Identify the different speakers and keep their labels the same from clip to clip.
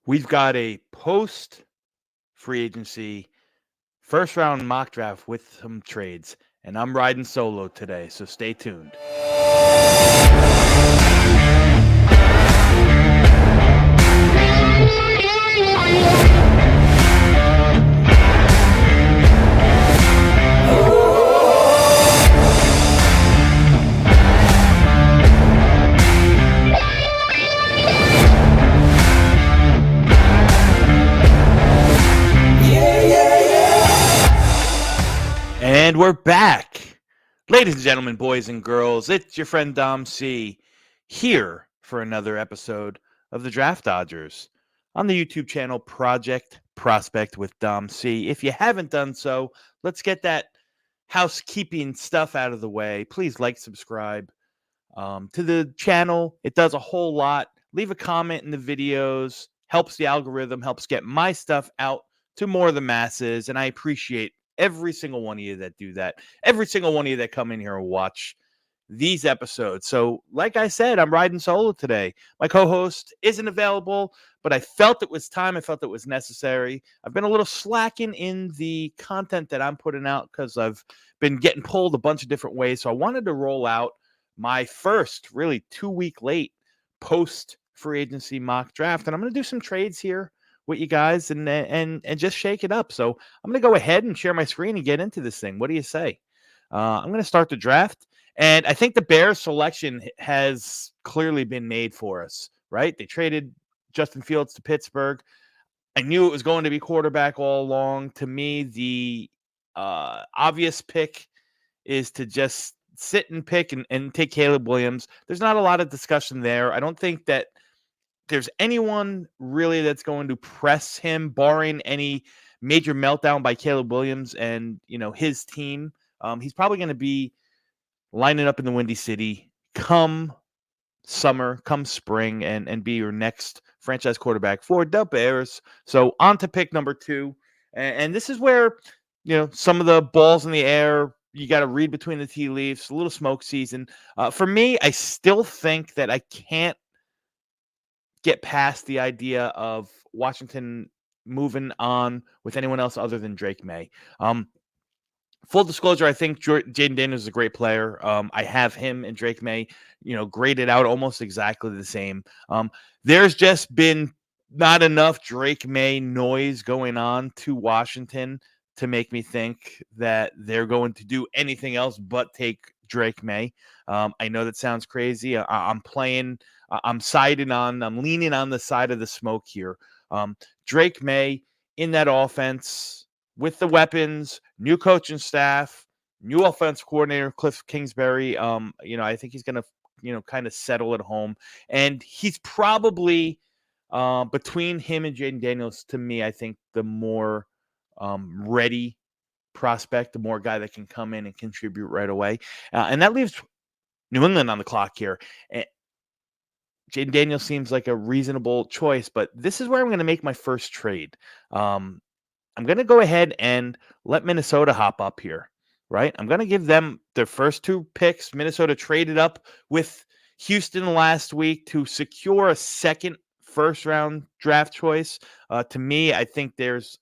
Speaker 1: We've got a post free agency first round mock draft with some trades, and I'm riding solo today, so stay tuned. And we're back. Ladies and gentlemen, boys and girls, it's your friend Dom C here for another episode of the Draft Dodgers on the YouTube channel Project Prospect with Dom C. If you haven't done so, let's get that housekeeping stuff out of the way. Please like, subscribe to the channel. It does a whole lot. Leave a comment in the videos, helps the algorithm, helps get my stuff out to more of the masses. And I appreciate every single one of you that do that. Every single one of you that come in here and watch these episodes. So, like I said, I'm riding solo today. My co host isn't available, but I felt it was time. I felt it was necessary. I've been a little slacking in the content that I'm putting out because I've been getting pulled a bunch of different ways. So, I wanted to roll out my first really 2 week late post free agency mock draft. And I'm going to do some trades here with you guys and just shake it up. So, I'm going to go ahead and share my screen and get into this thing. What do you say? I'm going to start the draft. And I think the Bears selection has clearly been made for us, right? They traded Justin Fields to Pittsburgh. I knew it was going to be quarterback all along. To me, the obvious pick is to just sit and pick and take Caleb Williams. There's not a lot of discussion there. I don't think that there's anyone really that's going to press him, barring any major meltdown by Caleb Williams and his team. He's probably going to be lining up in the Windy City come summer, come spring, and be your next franchise quarterback for the Bears. So on to pick number 2. And this is where, some of the balls in the air, you got to read between the tea leaves, a little smoke season. For me, I still think that I can't get past the idea of Washington moving on with anyone else other than Drake May. Full disclosure, I think Jaden Daniels is a great player. I have him and Drake May, graded out almost exactly the same. There's just been not enough Drake May noise going on to Washington to make me think that they're going to do anything else but take Drake May. I know that sounds crazy. I'm leaning on the side of the smoke here. Drake May in that offense with the weapons, new coaching staff, new offensive coordinator Cliff Kingsbury. I think he's going to, kind of settle at home, and he's probably between him and Jaden Daniels. To me, I think the more ready prospect, the more guy that can come in and contribute right away, and that leaves New England on the clock here. Jaden Daniels seems like a reasonable choice, but this is where I'm going to make my first trade. I'm going to go ahead and let Minnesota hop up here, right? I'm going to give them their first 2 picks. Minnesota traded up with Houston last week to secure a second first-round draft choice. To me, I think there's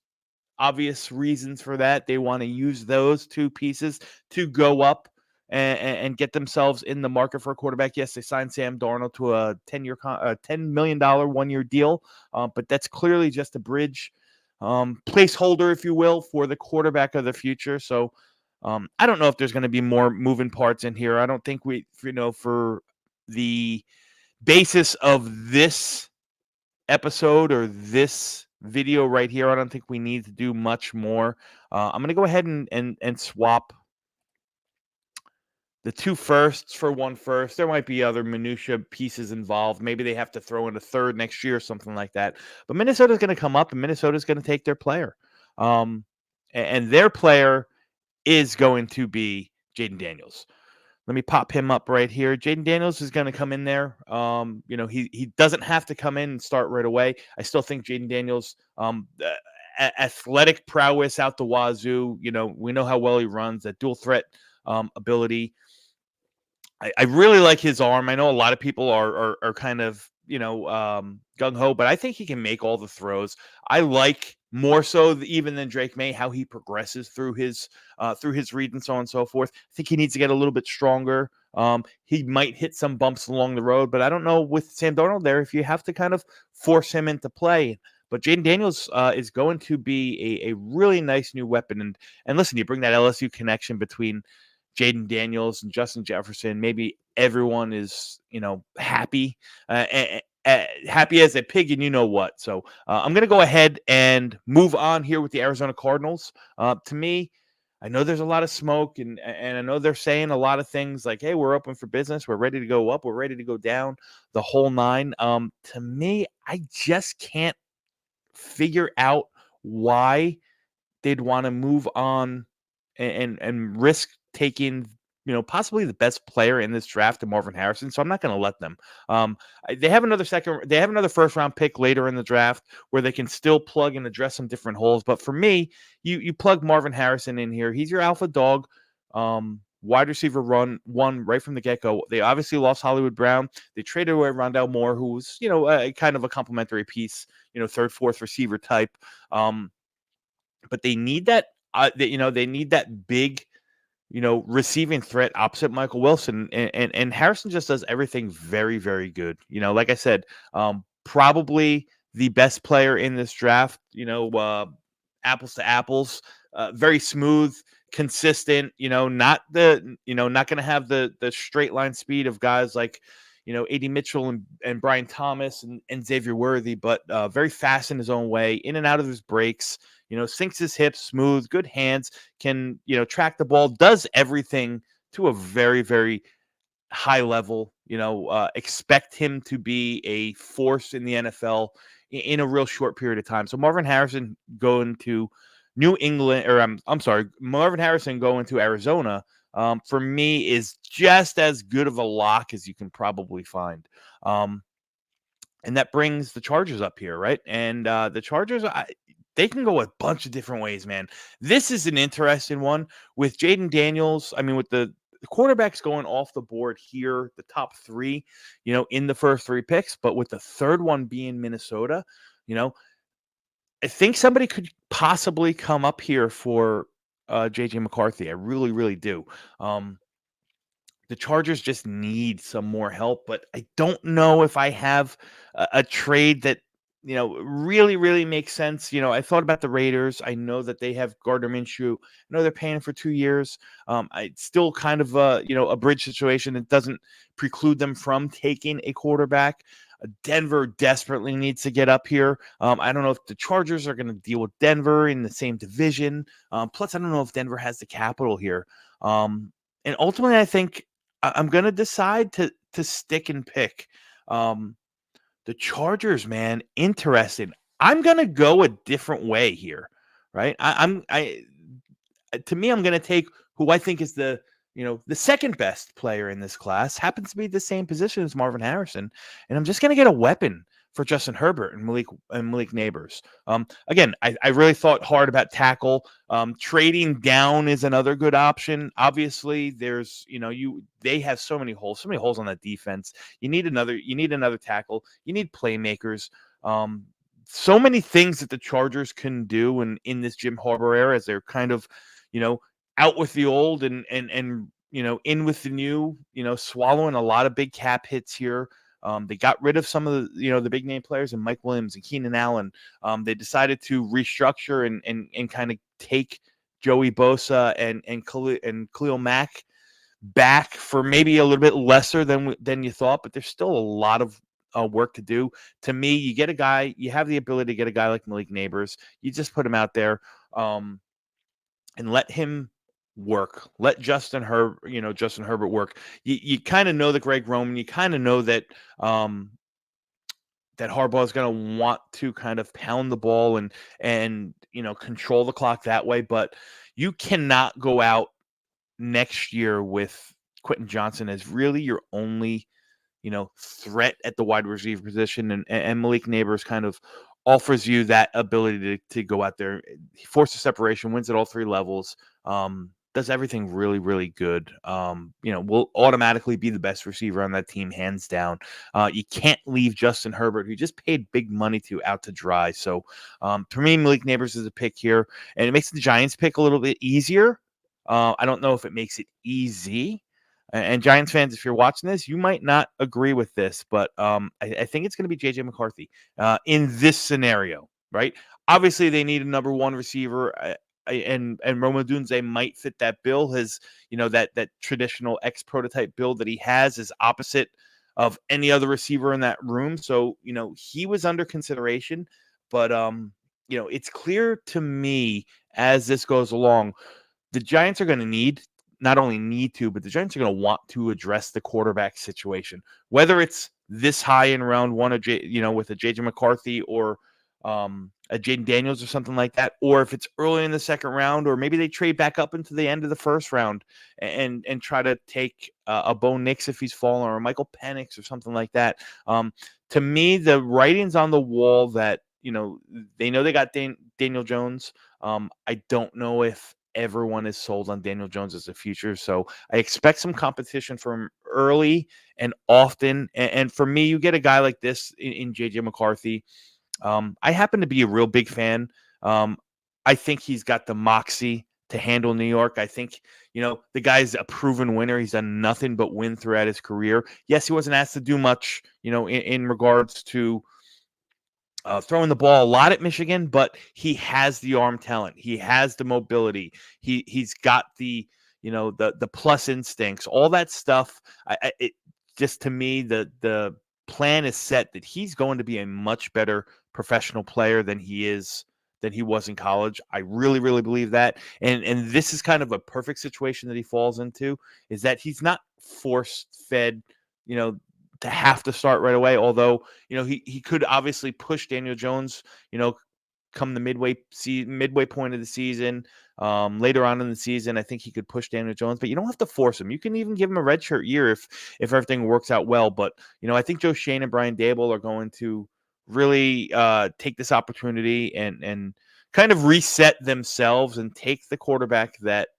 Speaker 1: obvious reasons for that. They want to use those 2 pieces to go up and get themselves in the market for a quarterback. Yes, they signed Sam Darnold to a $10 million 1-year deal, but that's clearly just a bridge placeholder, if you will, for the quarterback of the future. So I don't know if there's going to be more moving parts in here. I don't think for the basis of this episode or this video right here, I don't think we need to do much more. I'm going to go ahead and swap the 2 firsts for 1 first. There might be other minutia pieces involved. Maybe they have to throw in a third next year or something like that. But Minnesota's going to come up and Minnesota's going to take their player. And their player is going to be Jaden Daniels. Let me pop him up right here. Jaden Daniels is going to come in there. He doesn't have to come in and start right away. I still think Jaden Daniels, athletic prowess out the wazoo. We know how well he runs, that dual threat ability. I really like his arm. I know a lot of people are kind of gung ho, but I think he can make all the throws. I like more so even than Drake May how he progresses through his read and so on and so forth. I think he needs to get a little bit stronger. He might hit some bumps along the road, but I don't know with Sam Darnold there if you have to kind of force him into play. But Jaden Daniels is going to be a really nice new weapon. And listen, you bring that LSU connection between Jaden Daniels and Justin Jefferson. Maybe everyone is, happy, happy as a pig, and you know what. So I'm going to go ahead and move on here with the Arizona Cardinals. To me, I know there's a lot of smoke, and I know they're saying a lot of things like, "Hey, we're open for business. We're ready to go up. We're ready to go down." The whole nine. To me, I just can't figure out why they'd want to move on and risk taking, possibly the best player in this draft to Marvin Harrison. So I'm not going to let them. They have another first round pick later in the draft where they can still plug and address some different holes. But for me, you plug Marvin Harrison in here. He's your alpha dog. Wide receiver one right from the get-go. They obviously lost Hollywood Brown. They traded away Rondell Moore, who was, kind of a complementary piece, third, fourth receiver type. But they need that. They need that big, receiving threat opposite Michael Wilson, and Harrison just does everything very, very good. Like I said, probably the best player in this draft. Apples to apples, very smooth, consistent. Not going to have the straight line speed of guys like, A.D. Mitchell and Brian Thomas and Xavier Worthy, but very fast in his own way, in and out of his breaks. Sinks his hips, smooth, good hands, can, track the ball, does everything to a very, very high level. Expect him to be a force in the NFL in a real short period of time. So Marvin Harrison going to New England, or I'm sorry, Marvin Harrison going to Arizona, for me is just as good of a lock as you can probably find. And that brings the Chargers up here, right? And the Chargers, they can go a bunch of different ways, man. This is an interesting one with Jaden Daniels. I mean, with the quarterbacks going off the board here, the top three, in the first three picks, but with the third one being Minnesota, I think somebody could possibly come up here for JJ McCarthy. I really, really do. The Chargers just need some more help, but I don't know if I have a trade that, really, really makes sense. I thought about the Raiders. I know that they have Gardner Minshew. I know they're paying for 2 years. It's still kind of a bridge situation that doesn't preclude them from taking a quarterback. Denver desperately needs to get up here. I don't know if the Chargers are going to deal with Denver in the same division. Plus, I don't know if Denver has the capital here. And ultimately, I think I'm going to decide to stick and pick. The Chargers, man, interesting. I'm going to go a different way here, right? To me, I'm going to take who I think is the second best player in this class. Happens to be the same position as Marvin Harrison, and I'm just going to get a weapon for Justin Herbert and Malik Neighbors. Again, I really thought hard about tackle. Trading down is another good option. Obviously, there's they have so many holes on that defense. You need another tackle. You need playmakers. So many things that the Chargers can do in this Jim Harbaugh era as they're kind of, out with the old and in with the new, swallowing a lot of big cap hits here. They got rid of some of the, the big name players and Mike Williams and Keenan Allen. They decided to restructure and kind of take Joey Bosa and Khalil Mack back for maybe a little bit lesser than you thought, but there's still a lot of work to do. To me, you have the ability to get a guy like Malik Neighbors. You just put him out there and let him work. Let Justin Herbert work. You kind of know that Greg Roman. You kind of know that that Harbaugh is going to want to kind of pound the ball and control the clock that way. But you cannot go out next year with Quentin Johnson as really your only threat at the wide receiver position, and Malik Neighbors kind of offers you that ability to go out there, force a separation, wins at all three levels. does everything really, really good. Will automatically be the best receiver on that team, hands down. You can't leave Justin Herbert, who just paid big money to, out to dry. So for me, Malik Neighbors is a pick here, and it makes the Giants pick a little bit easier. I don't know if it makes it easy. And Giants fans, if you're watching this, you might not agree with this, but I think it's going to be J.J. McCarthy in this scenario, right? Obviously, they need a number one receiver. And Rome Odunze might fit that bill. His, that traditional X prototype build that he has is opposite of any other receiver in that room. So, he was under consideration, but it's clear to me as this goes along, the Giants are going to not only need to, but the Giants are going to want to address the quarterback situation, whether it's this high in round one, with a JJ McCarthy or a Jaden Daniels or something like that, or if it's early in the second round, or maybe they trade back up into the end of the first round and try to take a Bo Nix if he's fallen, or a Michael Penix or something like that. To me, the writing's on the wall that they know they got Daniel Jones. I don't know if everyone is sold on Daniel Jones as a future, so I expect some competition from early and often. And for me, you get a guy like this in JJ McCarthy. I happen to be a real big fan. I think he's got the moxie to handle New York. I think, the guy's a proven winner. He's done nothing but win throughout his career. Yes, he wasn't asked to do much, in regards to throwing the ball a lot at Michigan, but he has the arm talent. He has the mobility. He's got the, the plus instincts, all that stuff. It just, to me, the plan is set that he's going to be a much better professional player than he was in college. I really, really believe that. And this is kind of a perfect situation that he falls into, is that he's not force fed, to have to start right away. Although, he could obviously push Daniel Jones, come the midway point of the season. Later on in the season, I think he could push Daniel Jones, but you don't have to force him. You can even give him a redshirt year if everything works out well. But I think Joe Schoen and Brian Daboll are going to really take this opportunity and kind of reset themselves and take the quarterback that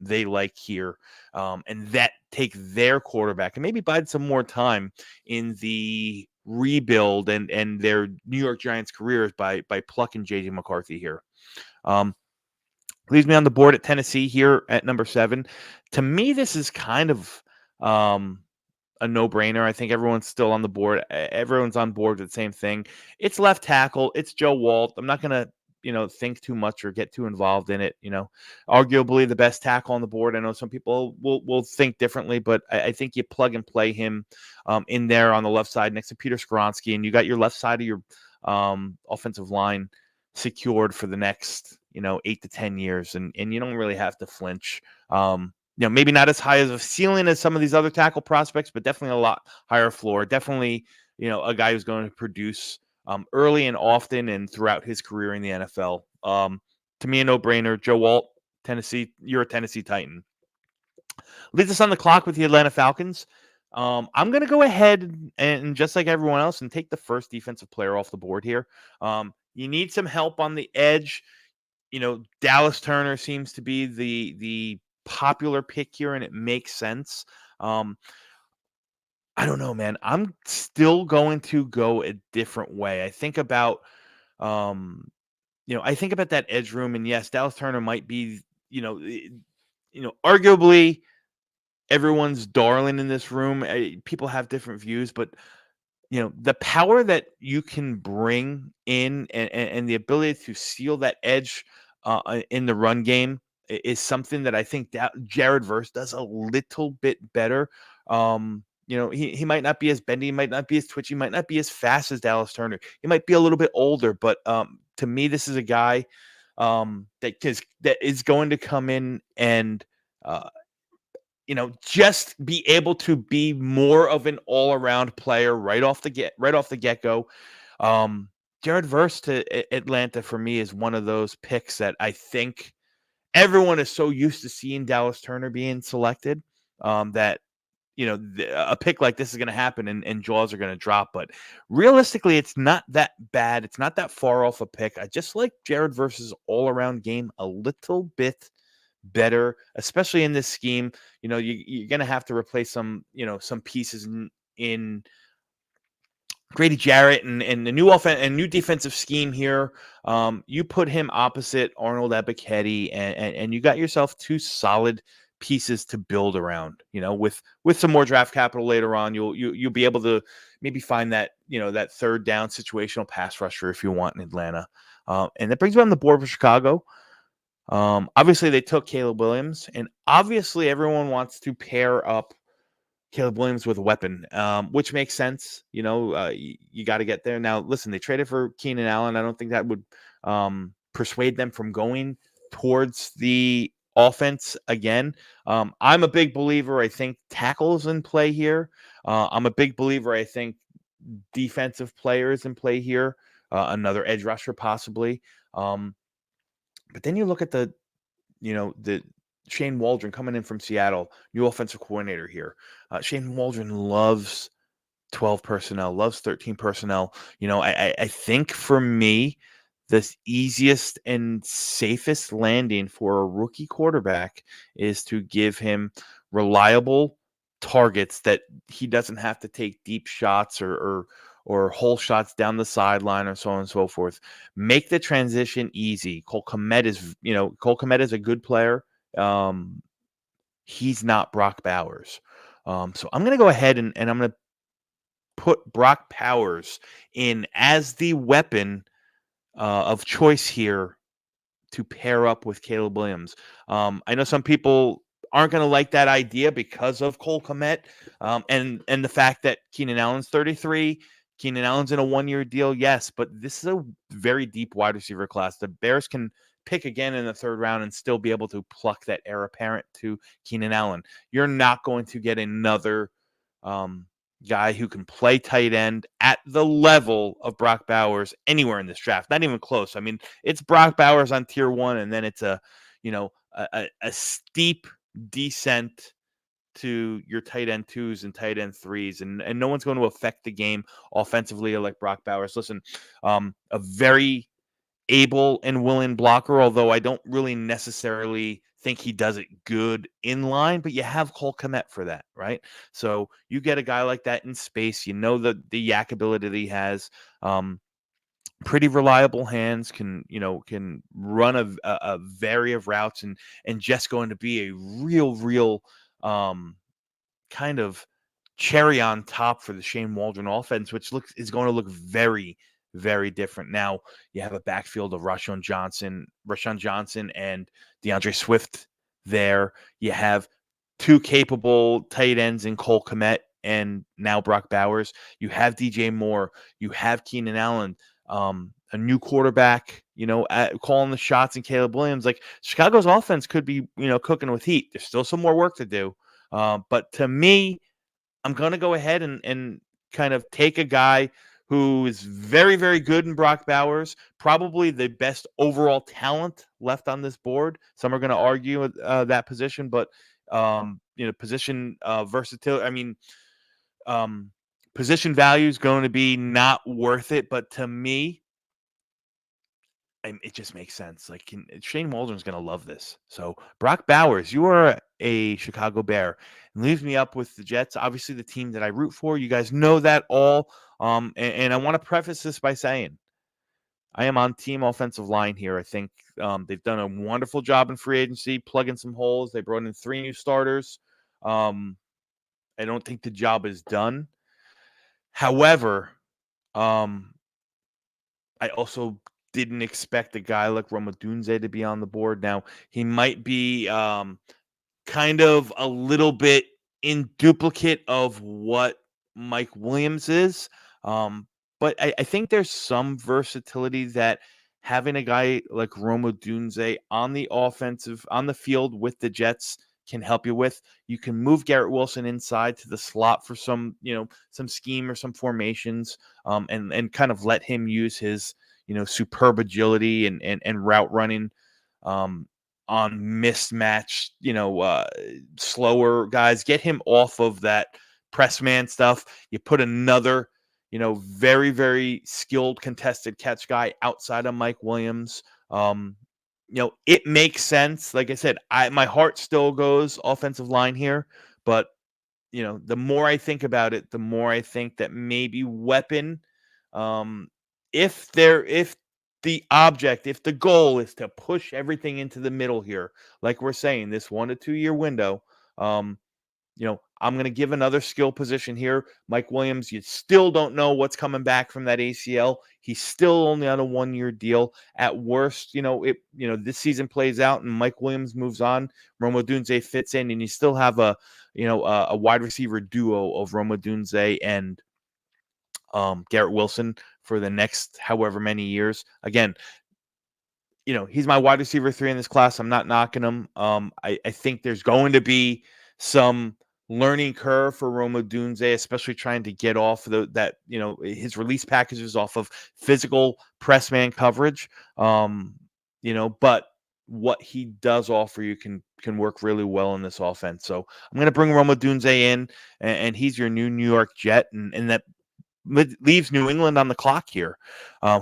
Speaker 1: they like here, and that take their quarterback and maybe bide some more time in the rebuild and their New York Giants careers by plucking JJ McCarthy here. Leaves me on the board at Tennessee here at number 7. To me, this is kind of a no-brainer. I think everyone's still on the board. Everyone's on board with the same thing. It's left tackle. It's Joe Walt. I'm not going to think too much or get too involved in it. Arguably the best tackle on the board. I know some people will think differently, but I think you plug and play him in there on the left side next to Peter Skoronski, and you got your left side of your offensive line secured for the next 8 to 10 years, and you don't really have to flinch. Maybe not as high as a ceiling as some of these other tackle prospects, but definitely a lot higher floor. Definitely, a guy who's going to produce early and often and throughout his career in the NFL. To me, a no-brainer. Joe Walt, Tennessee. You're a Tennessee Titan. Leaves us on the clock with the Atlanta Falcons. I'm going to go ahead and just like everyone else and take the first defensive player off the board here. You need some help on the edge. Dallas Turner seems to be the popular pick here, and it makes sense. I don't know, man. I'm still going to go a different way. I think about, I think about that edge room, and yes, Dallas Turner might be, arguably everyone's darling in this room. People have different views, but the power that you can bring in and the ability to seal that edge in the run game is something that I think that Jared Verse does a little bit better. He might not be as bendy, he might not be as twitchy, might not be as fast as Dallas Turner. He might be a little bit older, but to me, this is a guy that is going to come in and just be able to be more of an all-around player right off the get-go. Jared Verse to Atlanta for me is one of those picks that I think everyone is so used to seeing Dallas Turner being selected that a pick like this is going to happen and jaws are going to drop. But realistically, it's not that bad. It's not that far off a pick. I just like Jared Verse's all-around game a little bit better, especially in this scheme. You're going to have to replace some pieces in Grady Jarrett and the new offense and new defensive scheme here. You put him opposite Arnold Ebiketie, and you got yourself two solid pieces to build around. With some more draft capital later on, you'll be able to maybe find that third down situational pass rusher if you want in Atlanta. And that brings me on the board for Chicago. Obviously, they took Caleb Williams, and obviously, everyone wants to pair up Caleb Williams with a weapon, which makes sense. You got to get there. Now, listen, they traded for Keenan Allen. I don't think that would persuade them from going towards the offense again. I'm a big believer. I think tackles in play here. I'm a big believer. I think defensive players in play here. Another edge rusher possibly. But then you look at the Shane Waldron coming in from Seattle, new offensive coordinator here. Shane Waldron loves 12 personnel, loves 13 personnel. I think for me, the easiest and safest landing for a rookie quarterback is to give him reliable targets that he doesn't have to take deep shots or hole shots down the sideline or so on and so forth. Make the transition easy. Cole Kmet is a good player. He's not Brock Bowers. So I'm going to go ahead and I'm going to put Brock Bowers in as the weapon of choice here to pair up with Caleb Williams. I know some people aren't going to like that idea because of Cole Kmet and the fact that Keenan Allen's 33. Keenan Allen's in a one-year deal, yes, but this is a very deep wide receiver class. The Bears can pick again in the third round and still be able to pluck that heir apparent to Keenan Allen. You're not going to get another guy who can play tight end at the level of Brock Bowers anywhere in this draft. Not even close. I mean, it's Brock Bowers on tier 1, and then it's a steep descent to your tight end 2s and tight end 3s, and no one's going to affect the game offensively like Brock Bowers. Listen, a very able and willing blocker, although I don't really necessarily think he does it good in line, but you have Cole Kmet for that, right? So you get a guy like that in space, the yak ability that he has, pretty reliable hands, can run a vary of routes and just going to be a real kind of cherry on top for the Shane Waldron offense, which is going to look very, very different. Now you have a backfield of Rashawn Johnson, and DeAndre Swift there. You have two capable tight ends in Cole Kmet and now Brock Bowers. You have DJ Moore. You have Keenan Allen. A new quarterback, calling the shots, and Caleb Williams. Like, Chicago's offense could be, cooking with heat. There's still some more work to do. But to me, I'm going to go ahead and kind of take a guy who is very, very good in Brock Bowers, probably the best overall talent left on this board. Some are going to argue with that position, but position versatility. I mean, position value is going to be not worth it, but to me, it just makes sense. Like, Shane Waldron's going to love this. So, Brock Bowers, you are a Chicago Bear, and leaves me up with the Jets, obviously the team that I root for. You guys know that all. And I want to preface this by saying I am on team offensive line here. I think they've done a wonderful job in free agency, plugging some holes. They brought in 3 new starters. I don't think the job is done. However, I also didn't expect a guy like Rome Odunze to be on the board. Now, he might be kind of a little bit in duplicate of what Mike Williams is. But I think there's some versatility that having a guy like Rome Odunze on the field with the Jets can help you with. You can move Garrett Wilson inside to the slot for some scheme or some formations, and kind of let him use his, superb agility and route running, on mismatched, slower guys. Get him off of that press man stuff. You put another, very, very skilled contested catch guy outside of Mike Williams. it makes sense. Like I said, my heart still goes offensive line here, but the more I think about it, the more I think that maybe weapon, um, if the goal is to push everything into the middle here, like we're saying, this 1 to 2 year window, um, I'm going to give another skill position here. Mike Williams, you still don't know what's coming back from that ACL. He's still only on a 1 year deal. At worst, this season plays out and Mike Williams moves on. Rome Odunze fits in, and you still have a wide receiver duo of Rome Odunze and Garrett Wilson for the next however many years. Again, he's my wide receiver 3 in this class. I'm not knocking him. I think there's going to be some learning curve for Rome Odunze, especially trying to get off his release packages off of physical press man coverage. But what he does offer you can work really well in this offense. So I'm going to bring Rome Odunze in, and he's your new New York Jet, and that leaves New England on the clock here,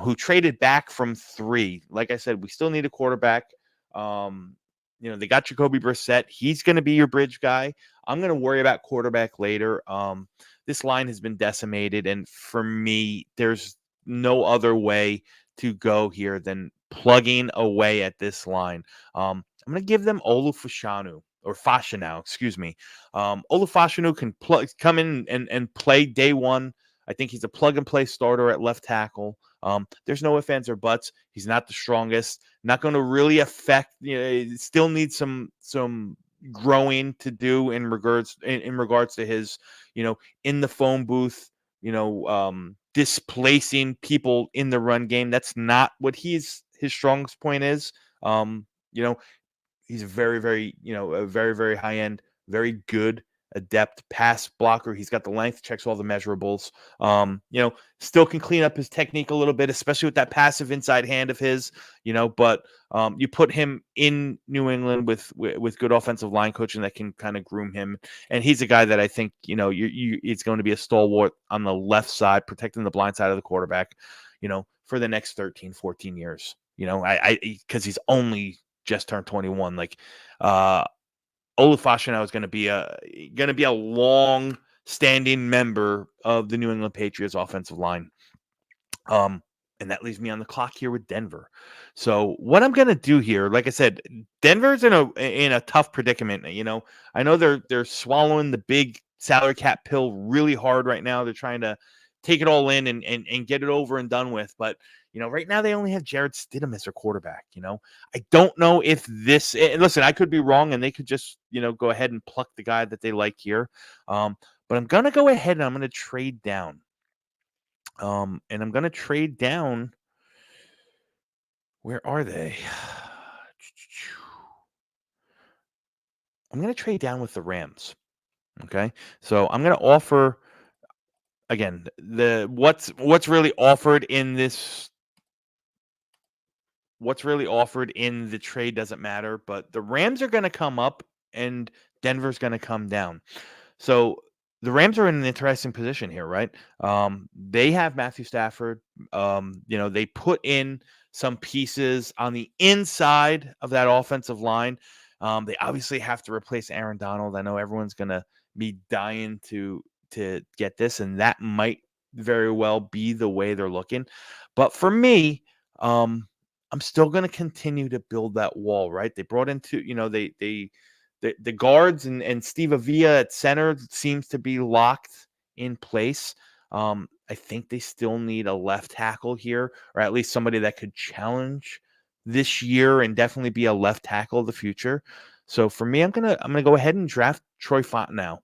Speaker 1: who traded back from 3. Like I said, we still need a quarterback. They got Jacoby Brissett. He's going to be your bridge guy. I'm going to worry about quarterback later. This line has been decimated, and for me, there's no other way to go here than plugging away at this line. I'm going to give them Olu Fashanu, excuse me. Olu Fashanu can come in and play day one. I think he's a plug-and-play starter at left tackle. There's no ifs, ands, or buts. He's not the strongest. Not going to really affect. Still needs some growing to do in regards to his, in the phone booth. Displacing people in the run game. That's not what his strongest point is. He's a very, very, a very, very high end, very good, adept pass blocker. He's got the length, checks all the measurables. Still can clean up his technique a little bit, especially with that passive inside hand of his. But you put him in New England with good offensive line coaching that can kind of groom him, and he's a guy that I think it's going to be a stalwart on the left side, protecting the blind side of the quarterback. For the next 13, 14 years. Because he's only just turned 21. Like Olu Fashanu is going to be a long standing member of the New England Patriots offensive line. And that leaves me on the clock here with Denver. So what I'm going to do here, like I said, Denver's in a tough predicament. I know they're swallowing the big salary cap pill really hard right now. They're trying to take it all in and get it over and done with. But right now they only have Jarrett Stidham as their quarterback. I don't know if this. And listen, I could be wrong, and they could just go ahead and pluck the guy that they like here. But I'm gonna go ahead and I'm gonna trade down. And I'm gonna trade down. Where are they? I'm gonna trade down with the Rams. Okay, so I'm gonna offer again what's really offered in this. What's really offered in the trade doesn't matter, but the Rams are going to come up and Denver's going to come down. So the Rams are in an interesting position here, right? They have Matthew Stafford. They put in some pieces on the inside of that offensive line. They obviously have to replace Aaron Donald. I know everyone's going to be dying to get this, and that might very well be the way they're looking. But for me, I'm still going to continue to build that wall, right? They brought into, the guards and Steve Avila at center seems to be locked in place. I think they still need a left tackle here, or at least somebody that could challenge this year and definitely be a left tackle of the future. So for me, I'm gonna go ahead and draft Troy Fontenot.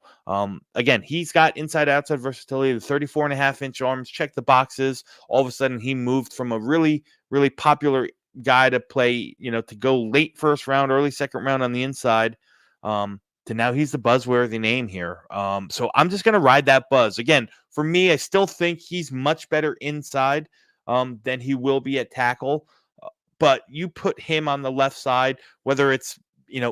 Speaker 1: Again, he's got inside outside versatility, the 34.5-inch arms, check the boxes. All of a sudden, he moved from a really, really popular guy to play, to go late first round, early second round on the inside, to now he's the buzzworthy name here. So I'm just gonna ride that buzz. Again, for me, I still think he's much better inside than he will be at tackle. But you put him on the left side, whether it's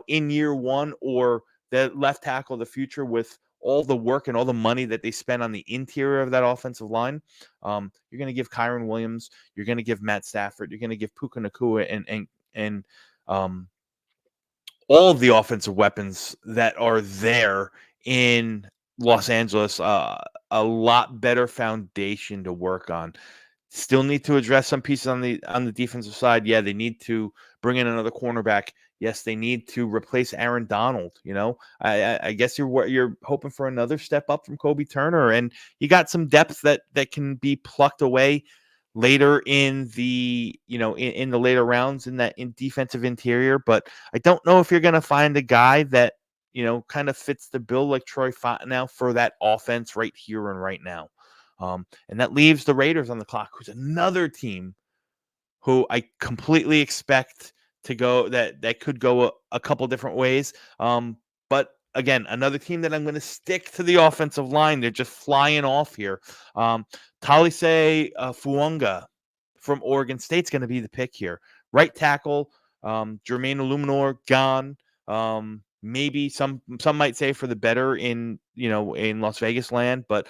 Speaker 1: in year one or the left tackle of the future, with all the work and all the money that they spend on the interior of that offensive line, you're going to give Kyren Williams, you're going to give Matt Stafford, you're going to give Puka Nacua and all of the offensive weapons that are there in Los Angeles, a lot better foundation to work on. Still need to address some pieces on the defensive side. Yeah, they need to bring in another cornerback. Yes, they need to replace Aaron Donald. I guess you're hoping for another step up from Kobe Turner, and you got some depth that can be plucked away later in the in the later rounds in defensive interior. But I don't know if you're going to find a guy that kind of fits the bill like Troy Fontenot for that offense right here and right now. And that leaves the Raiders on the clock, who's another team who I completely expect to go that could go a couple different ways. But again, another team that I'm going to stick to the offensive line. They're just flying off here. Talise Fuanga from Oregon State's going to be the pick here. Right tackle, Jermaine Illuminor gone. Maybe some might say for the better in Las Vegas land, but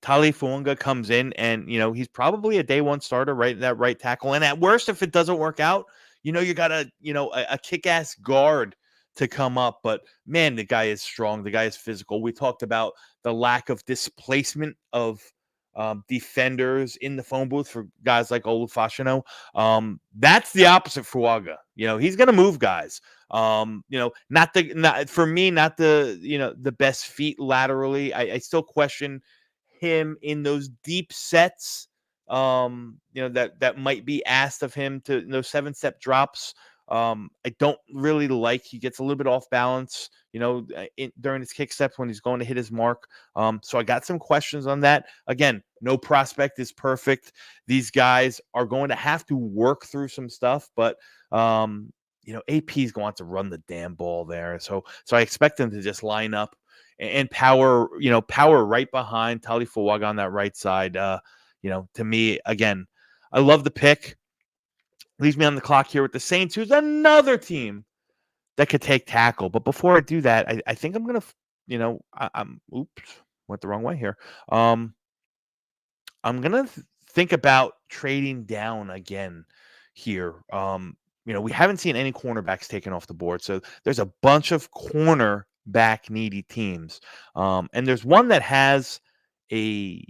Speaker 1: Tali Fuanga comes in and, he's probably a day one starter, right? That right tackle. And at worst, if it doesn't work out, you got a kick-ass guard to come up. But man, the guy is strong. The guy is physical. We talked about the lack of displacement of defenders in the phone booth for guys like Olufashino. That's the opposite for Fuanga. He's going to move guys. Not the best feet laterally. I still question him in those deep sets that might be asked of him to those 7-step drops. I don't really like. He gets a little bit off balance during his kick steps when he's going to hit his mark. So I got some questions on that. Again, no prospect is perfect. These guys are going to have to work through some stuff, but AP is going to run the damn ball there. So I expect them to just line up and power right behind Tali Fuanga on that right side. To me, again, I love the pick. Leaves me on the clock here with the Saints, who's another team that could take tackle. But before I do that, I think I'm gonna, I'm went the wrong way here. I'm gonna think about trading down again here. We haven't seen any cornerbacks taken off the board, so there's a bunch of cornerback needy teams, and there's one that has a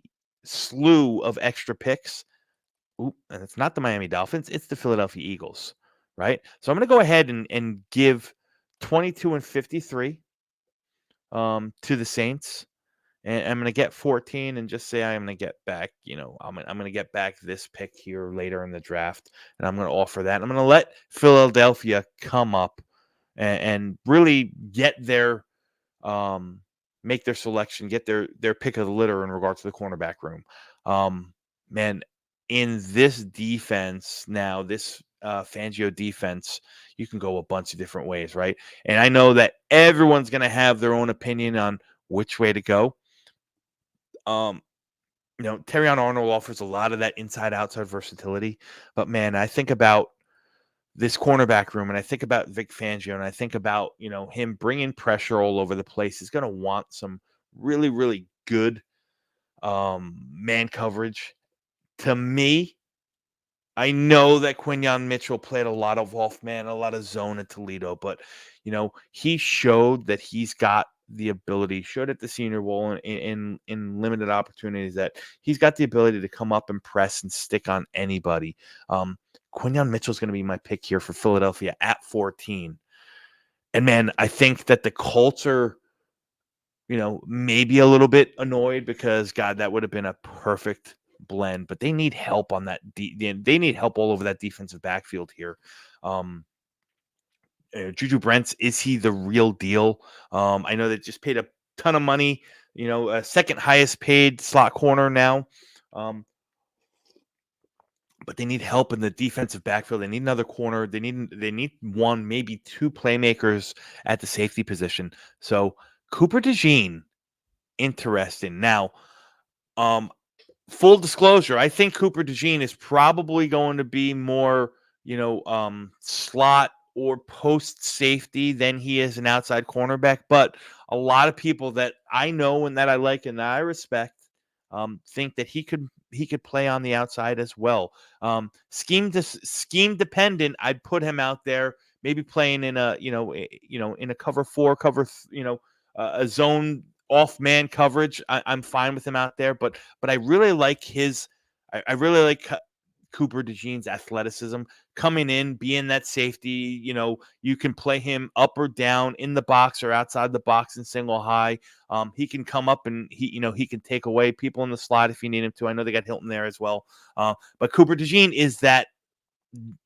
Speaker 1: slew of extra picks. And it's not the Miami Dolphins, it's the Philadelphia Eagles, right? So I'm going to go ahead and give 22 and 53 to the Saints. And I'm going to get 14 and just say I'm going to get back, I'm going to get back this pick here later in the draft. And I'm going to offer that. I'm going to let Philadelphia come up and really get their make their selection, get their pick of the litter in regards to the cornerback room. Man, in this defense now, this Fangio defense, you can go a bunch of different ways, right? And I know that everyone's going to have their own opinion on which way to go. Terrion Arnold offers a lot of that inside-outside versatility, but man, I think about this cornerback room, and I think about Vic Fangio, and I think about him bringing pressure all over the place. He's going to want some really, really good man coverage. To me, I know that Quinyon Mitchell played a lot of off-man, a lot of zone at Toledo, but he showed that he's got the ability, showed at the Senior Bowl in limited opportunities, that he's got the ability to come up and press and stick on anybody. Quinyon Mitchell's going to be my pick here for Philadelphia at 14. And man, I think that the Colts are, maybe a little bit annoyed because, God, that would have been a perfect blend, but they need help on that. They need help all over that defensive backfield here. Juju Brents, is he the real deal? I know they just paid a ton of money, a second highest paid slot corner now. But they need help in the defensive backfield. They need another corner. They need one, maybe two playmakers at the safety position. So Cooper DeJean, interesting. Now, full disclosure, I think Cooper DeJean is probably going to be more, slot or post safety than he is an outside cornerback. But a lot of people that I know and that I like and that I respect think that he could play on the outside as well. Scheme dependent, I'd put him out there, maybe playing in a in a cover four, a zone off man coverage. I'm fine with him out there, but I really like I really like Cooper DeJean's athleticism coming in, being that safety. You can play him up or down in the box or outside the box in single high. He can come up and he can take away people in the slot if you need him to. I know they got Hilton there as well. But Cooper DeJean is that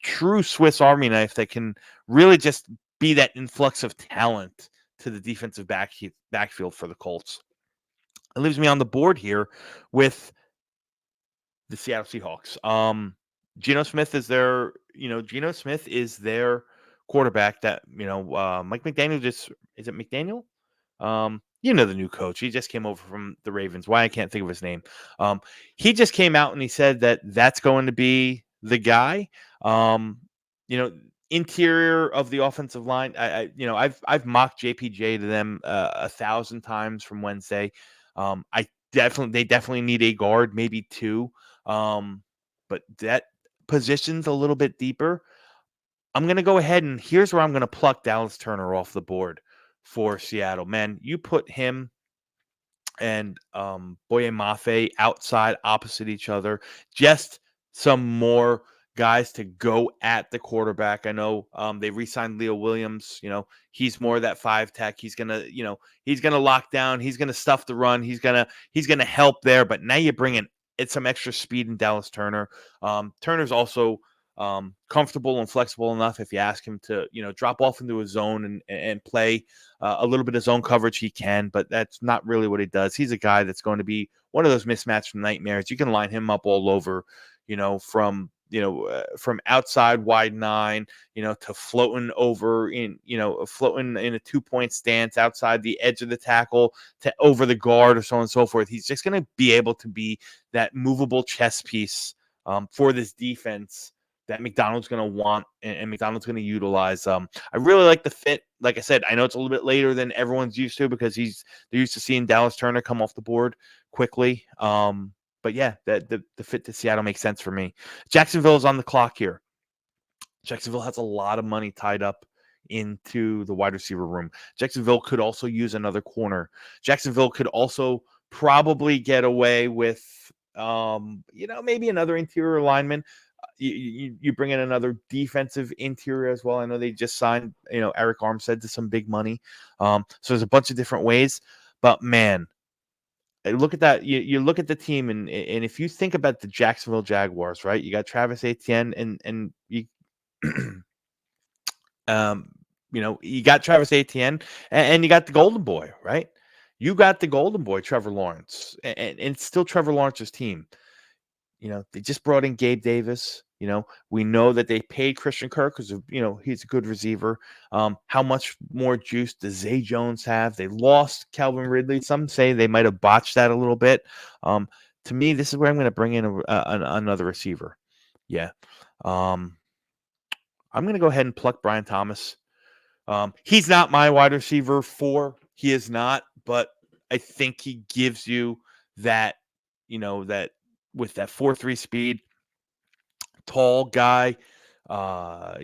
Speaker 1: true Swiss Army knife that can really just be that influx of talent to the defensive backfield for the Colts. It leaves me on the board here with the Seattle Seahawks. Geno Smith is their quarterback that, Mike McDaniel is it McDaniel? The new coach. He just came over from the Ravens. Why I can't think of his name. He just came out and he said that that's going to be the guy. Interior of the offensive line. I've mocked JPJ to them 1,000 times from Wednesday. They definitely need a guard, maybe two. But that position's a little bit deeper. I'm going to go ahead and here's where I'm going to pluck Dallas Turner off the board for Seattle. Man, you put him and Boye Mafe outside opposite each other. Just some more guys to go at the quarterback. I know they re-signed Leo Williams. He's more of that 5 tech. He's gonna lock down. He's gonna stuff the run. He's gonna help there. But now you bring in some extra speed in Dallas Turner. Turner's also comfortable and flexible enough. If you ask him to, drop off into a zone and play a little bit of zone coverage, he can, but that's not really what he does. He's a guy that's going to be one of those mismatched nightmares. You can line him up all over, from outside wide 9, to floating over floating in a 2-point stance outside the edge of the tackle to over the guard or so on and so forth. He's just going to be able to be that movable chess piece for this defense that McDonald's going to want and McDonald's going to utilize. I really like the fit. Like I said, I know it's a little bit later than everyone's used to because they're used to seeing Dallas Turner come off the board quickly. But yeah, the fit to Seattle makes sense for me. Jacksonville is on the clock here. Jacksonville has a lot of money tied up into the wide receiver room. Jacksonville could also use another corner. Jacksonville could also probably get away with, maybe another interior lineman. You bring in another defensive interior as well. I know they just signed, Eric Armstead to some big money. So there's a bunch of different ways. But man, look at that. You look at the team, and if you think about the Jacksonville Jaguars, right? You got Travis Etienne, and you, you got Travis Etienne, and you got the Golden Boy, right? You got the Golden Boy, Trevor Lawrence, and it's still Trevor Lawrence's team. They just brought in Gabe Davis. We know that they paid Christian Kirk because he's a good receiver. How much more juice does Zay Jones have? They lost Calvin Ridley. Some say they might have botched that a little bit. To me, this is where I'm going to bring in another receiver. Yeah. I'm going to go ahead and pluck Brian Thomas. He's not my wide receiver 4. He is not, but I think he gives you that, that with that 4.3 speed, tall guy,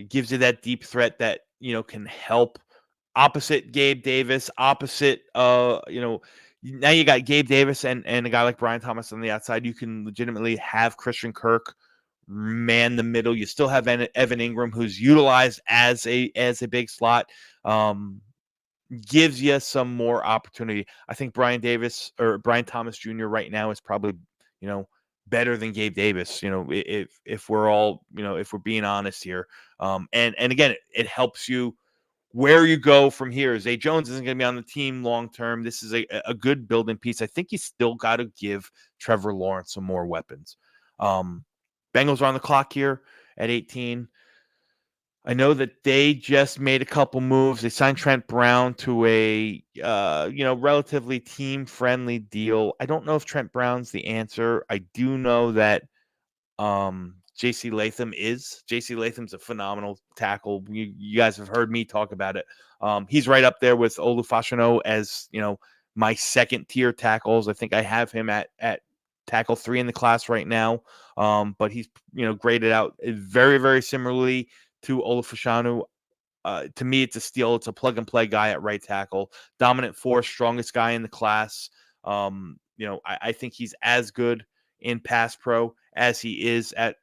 Speaker 1: gives you that deep threat that, can help opposite Gabe Davis, opposite, now you got Gabe Davis and a guy like Brian Thomas on the outside. You can legitimately have Christian Kirk man the middle. You still have Evan Ingram, who's utilized as a big slot. Gives you some more opportunity. I think Brian Thomas Jr. right now is probably, better than Gabe Davis, if we're all, if we're being honest here. And again, it helps you where you go from here. Zay Jones isn't going to be on the team long term. This is a good building piece. I think you still got to give Trevor Lawrence some more weapons. Bengals are on the clock here at 18. I know that they just made a couple moves. They signed Trent Brown to a relatively team-friendly deal. I don't know if Trent Brown's the answer. I do know that J.C. Latham's a phenomenal tackle. You guys have heard me talk about it. He's right up there with Olu Fashanu as, my second-tier tackles. I think I have him at tackle 3 in the class right now. But he's graded out very, very similarly to Olufashanu. To me, it's a steal. It's a plug and play guy at right tackle, dominant force, strongest guy in the class. I think he's as good in pass pro as he is at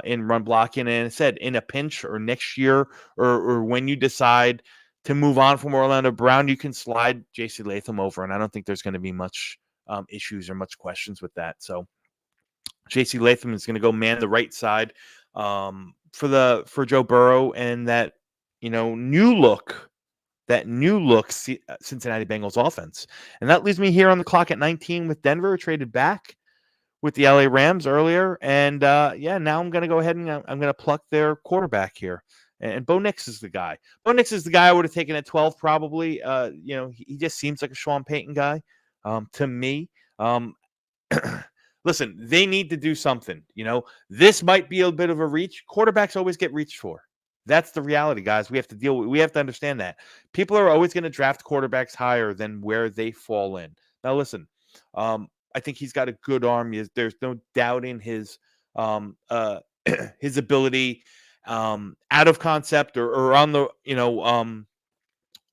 Speaker 1: in run blocking. And I said, in a pinch or next year or when you decide to move on from Orlando Brown, you can slide J.C. Latham over, and I don't think there's going to be much issues or much questions with that. So J.C. Latham is going to go man the right side for Joe Burrow, and that new look Cincinnati Bengals offense. And that leaves me here on the clock at 19 with Denver, traded back with the LA Rams earlier. And now I'm going to go ahead and I'm going to pluck their quarterback here. And Bo Nix is the guy. Bo Nix is the guy I would have taken at 12 probably. He just seems like a Sean Payton guy to me. Listen, they need to do something. This might be a bit of a reach. Quarterbacks always get reached for. That's the reality, guys. We have to deal with. We have to understand that people are always going to draft quarterbacks higher than where they fall in. Now, listen, I think he's got a good arm. There's no doubting his his ability out of concept or on the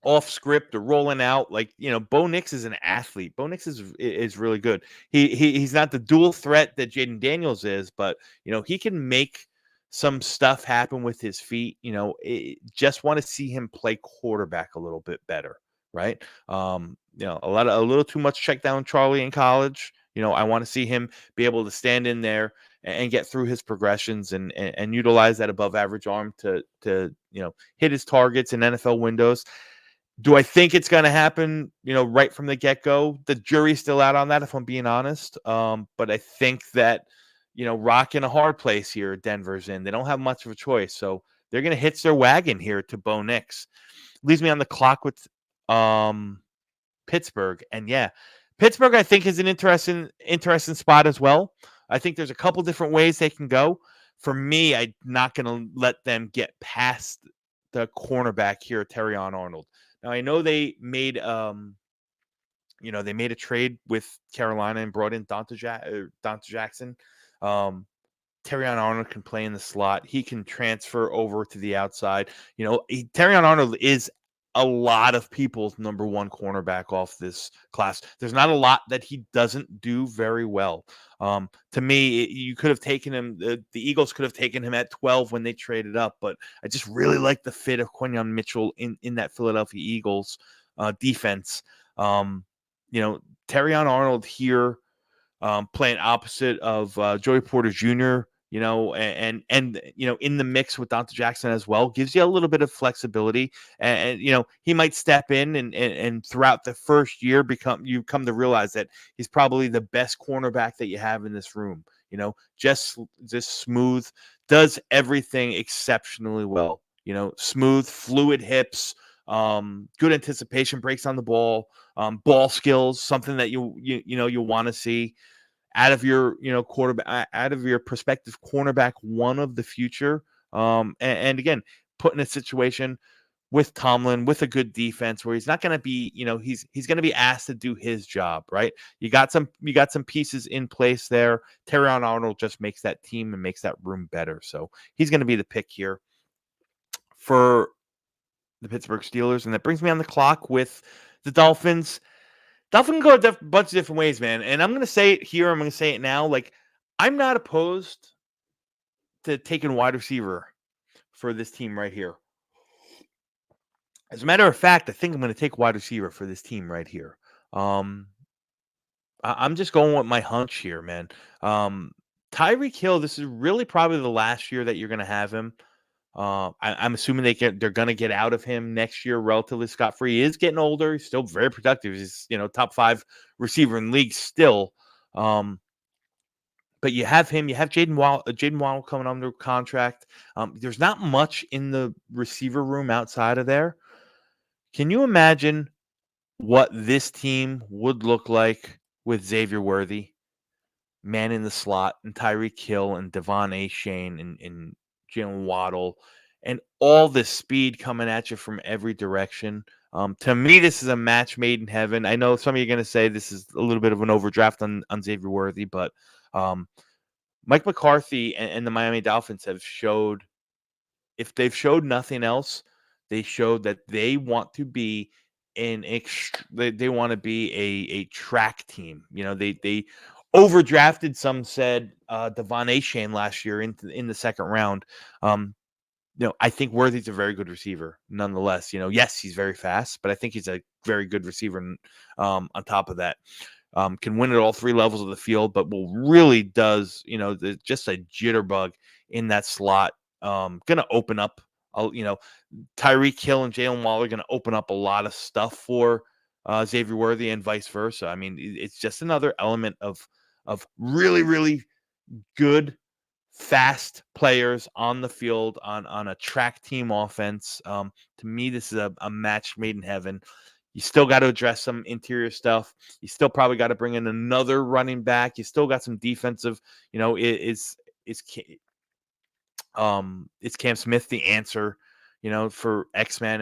Speaker 1: off script or rolling out. Like Bo Nix is an athlete. Bo Nix is really good. He's not the dual threat that Jaden Daniels is, but he can make some stuff happen with his feet. Just want to see him play quarterback a little bit better, right? A little too much check down Charlie in college. I want to see him be able to stand in there and get through his progressions and utilize that above average arm to hit his targets in NFL windows. Do I think it's going to happen, right from the get-go? The jury's still out on that, if I'm being honest. But I think that, rock in a hard place here Denver's in. They don't have much of a choice. So they're going to hitch their wagon here to Bo Nix. Leaves me on the clock with Pittsburgh. And Pittsburgh, I think, is an interesting spot as well. I think there's a couple different ways they can go. For me, I'm not going to let them get past the cornerback here, Terrion Arnold. Now, I know they made they made a trade with Carolina and brought in Donta Jackson. Terrion Arnold can play in the slot. He can transfer over to the outside. Terrion Arnold is a lot of people's number one cornerback off this class. There's not a lot that he doesn't do very well. To me, you could have taken him. The Eagles could have taken him at 12 when they traded up, but I just really like the fit of Quinyon Mitchell in that Philadelphia Eagles defense. Terrion Arnold here playing opposite of Joey Porter Jr., and in the mix with Donta Jackson as well, gives you a little bit of flexibility. And he might step in and throughout the first year you come to realize that he's probably the best cornerback that you have in this room. Just smooth, does everything exceptionally well. Smooth, fluid hips, good anticipation, breaks on the ball, ball skills, something that you want to see out of your quarterback, out of your prospective cornerback one of the future. And again, put in a situation with Tomlin with a good defense where he's not going to be, he's going to be asked to do his job, right? You got some pieces in place there. Terrion Arnold just makes that team and makes that room better. So he's going to be the pick here for the Pittsburgh Steelers. And that brings me on the clock with the Dolphins. Dolphins can go a bunch of different ways, man. And I'm going to say it here. I'm going to say it now. Like, I'm not opposed to taking wide receiver for this team right here. As a matter of fact, I think I'm going to take wide receiver for this team right here. I'm just going with my hunch here, man. Tyreek Hill, this is really probably the last year that you're going to have him. I'm assuming they're going to get out of him next year relatively scot-free. He is getting older. He's still very productive. He's top 5 receiver in the league still. But you have him. You have Jaden Waddle coming under contract. There's not much in the receiver room outside of there. Can you imagine what this team would look like with Xavier Worthy, man in the slot, and Tyreek Hill and Devon Achane and Jalen Waddle, and all this speed coming at you from every direction? To me, this is a match made in heaven. I know some of you are going to say this is a little bit of an overdraft on Xavier Worthy, but Mike McCarthy and the Miami Dolphins have showed, if they've showed nothing else, they showed that they want to be they want to be a track team. They overdrafted, some said, Devon Achane last year in the second round. I think Worthy's a very good receiver nonetheless. Yes, he's very fast, but I think he's a very good receiver. On top of that, can win at all three levels of the field, but will really does, just a jitterbug in that slot. Going to open up, Tyreek Hill and Jalen Waller are going to open up a lot of stuff for Xavier Worthy and vice versa. I mean, it's just another element of really, really good, fast players on the field on a track team offense. To me, this is a match made in heaven. You still got to address some interior stuff. You still probably got to bring in another running back. You still got some defensive. Is Cam Smith the answer? For X-Man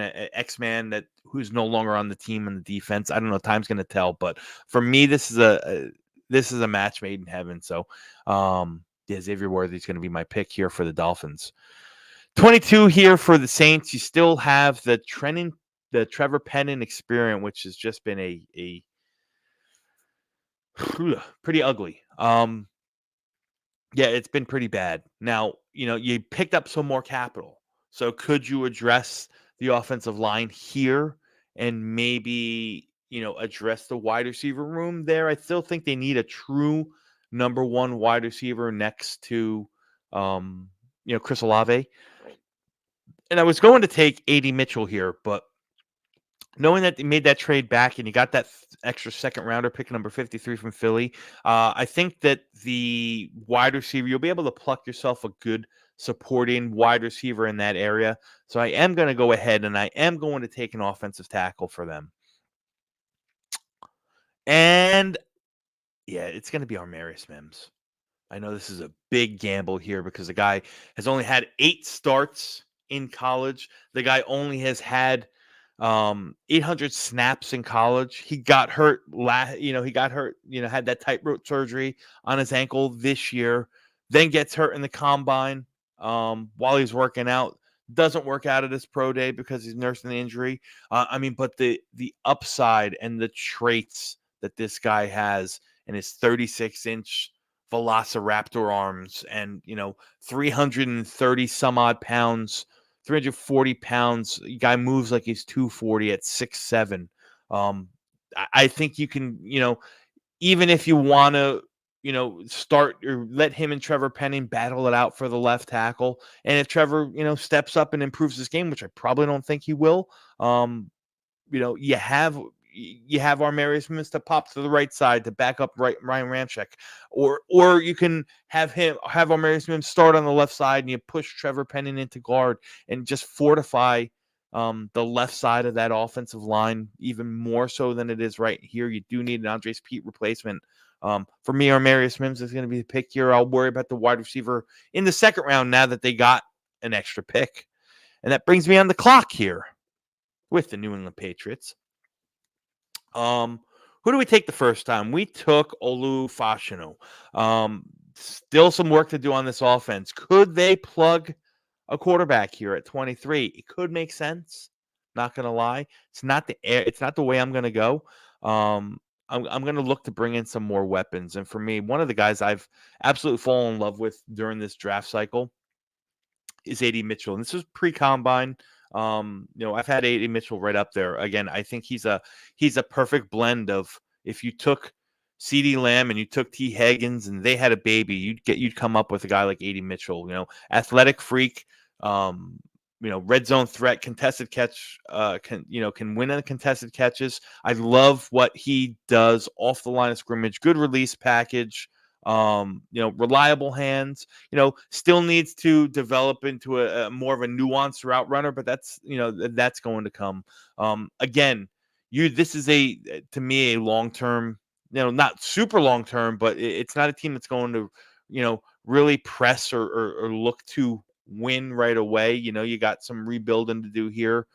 Speaker 1: that who's no longer on the team in the defense. I don't know. Time's going to tell. But for me, this is a match made in heaven. So, Xavier Worthy is going to be my pick here for the Dolphins. 22 here for the Saints. You still have the Trevor Penning experiment, which has just been a pretty ugly. Yeah, it's been pretty bad. Now, you picked up some more capital. So could you address the offensive line here and maybe, address the wide receiver room there? I still think they need a true number one wide receiver next to, Chris Olave. And I was going to take A.D. Mitchell here, but knowing that they made that trade back and you got that extra second rounder pick number 53 from Philly, I think that the wide receiver, you'll be able to pluck yourself a good supporting wide receiver in that area. So I am going to go ahead and I am going to take an offensive tackle for them. And yeah, it's going to be Armarius Mims. I know this is a big gamble here because the guy has only had 8 starts in college. The guy only has had 800 snaps in college. He got hurt had that tightrope surgery on his ankle this year, then gets hurt in the combine while he's working out. Doesn't work out at his pro day because he's nursing the injury. But the upside and the traits that this guy has and his 36-inch velociraptor arms and 330 some odd pounds, 340 pounds. Guy moves like he's 240 at 6'7". I think you can, even if you want to, start or let him and Trevor Penning battle it out for the left tackle. And if Trevor, steps up and improves his game, which I probably don't think he will, you have Armarius Mims to pop to the right side to back up Ryan Ramczyk, or you can have Armarius Mims start on the left side and you push Trevor Penning into guard and just fortify the left side of that offensive line even more so than it is right here. You do need an Andres Pete replacement. For me, Armarius Mims is going to be the pick here. I'll worry about the wide receiver in the second round now that they got an extra pick. And that brings me on the clock here with the New England Patriots. Who do we take the first time? We took Olu Fashanu. Still some work to do on this offense. Could they plug a quarterback here at 23? It could make sense. Not gonna lie, it's not the way I'm gonna go. I'm gonna look to bring in some more weapons. And for me, one of the guys I've absolutely fallen in love with during this draft cycle is A.D. Mitchell. And this was pre-combine. I've had A.D. Mitchell right up there. Again, I think he's a perfect blend of, if you took CeeDee Lamb and you took T. Higgins and they had a baby, you'd come up with a guy like A.D. Mitchell. Athletic freak, red zone threat, contested catch, can win on contested catches. I love what he does off the line of scrimmage. Good release package. Reliable hands. Still needs to develop into a more of a nuanced route runner, but that's going to come. Again, this is to me a long term. Not super long term, but it's not a team that's going to really press or look to win right away. You got some rebuilding to do here.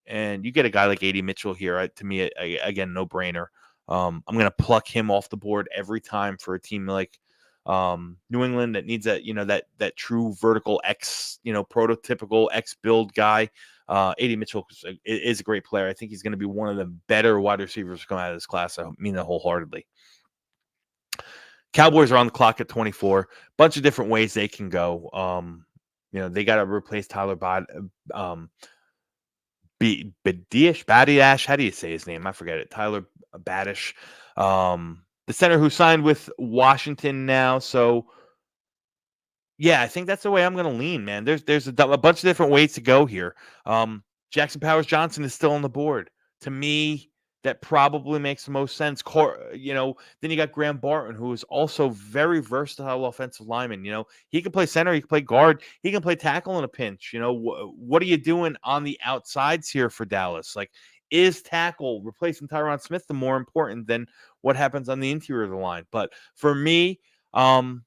Speaker 1: And you get a guy like AD Mitchell here. To me, again, no brainer. I'm going to pluck him off the board every time for a team like New England that needs that true vertical X, prototypical X build guy. AD Mitchell is a great player. I think he's going to be one of the better wide receivers to come out of this class. I mean that wholeheartedly. Cowboys are on the clock at 24. Bunch of different ways they can go. They got to replace Tyler Badiash. How do you say his name? I forget it. Tyler Badish, the center who signed with Washington now. So, yeah, I think that's the way I'm going to lean, man. There's a bunch of different ways to go here. Jackson Powers Johnson is still on the board. To me, that probably makes the most sense. Then you got Graham Barton, who is also very versatile offensive lineman. He can play center, he can play guard, he can play tackle in a pinch. What are you doing on the outsides here for Dallas? Like, is tackle replacing Tyron Smith the more important than what happens on the interior of the line? But for me, I'm